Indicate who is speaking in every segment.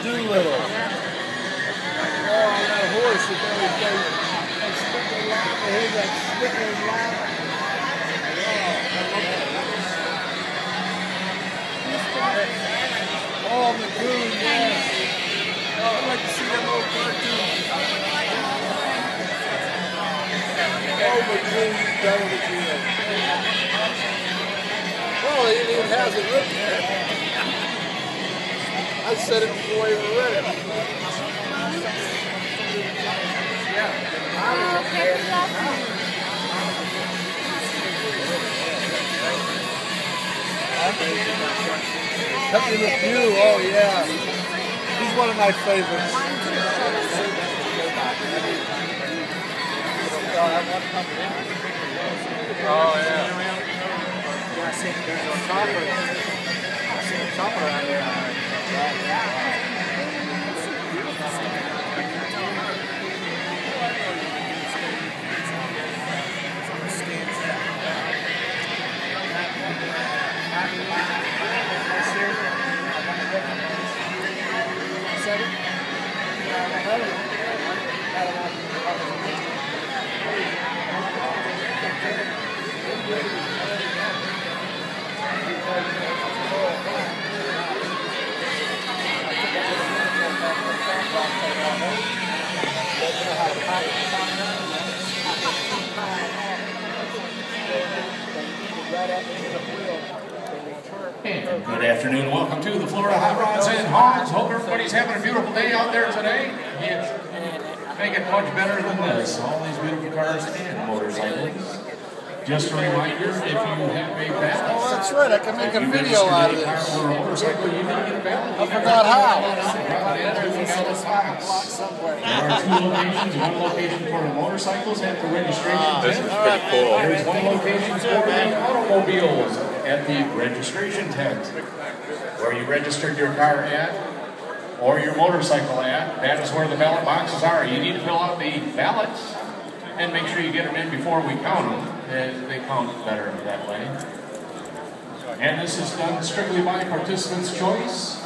Speaker 1: Doolittle. Oh, that horse is that sticking line. Here's that sticking line. Oh, McCoon, yes. I'd like to see them old cartoons. Oh, McCoon, you've done it again. Well, he even has it written there. I said it before I even read it. Company with you, oh yeah. He's one of my favorites. Oh yeah. I see there's a chopper. I see a chopper out there.
Speaker 2: And good afternoon. Welcome to the Florida Hot Rods and Hogs. Hope everybody's having a beautiful day out there today. Make it much better than this. All these beautiful cars and motorcycles. Just a reminder, if you have a ballot.
Speaker 1: Oh, that's right. I can make a video out of this. I forgot how.
Speaker 2: There are two locations. One location for the motorcycles at the registration
Speaker 3: This
Speaker 2: tent.
Speaker 3: is pretty cool.
Speaker 2: There's one location for the automobiles at the registration tent. Where you registered your car at or your motorcycle at, that is where the ballot boxes are. You need to fill out the ballots and make sure you get them in before we count them. They count better that way. And this is done strictly by participants' choice.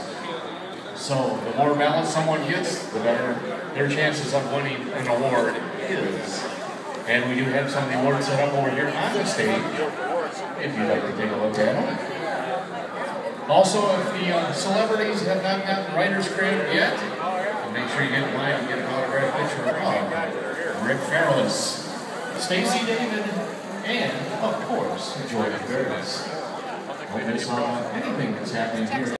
Speaker 2: So the more ballots someone gets, the better their chances of winning an award is. And we do have some of the awards set up over here on the stage, if you'd like to take a look at them. Also, if the celebrities have not gotten writer's credit yet, make sure you get in line and get an autographed picture of Rick Fairless, Stacy David, and, of course, Jordan Fairless. Don't miss anything that's happening here.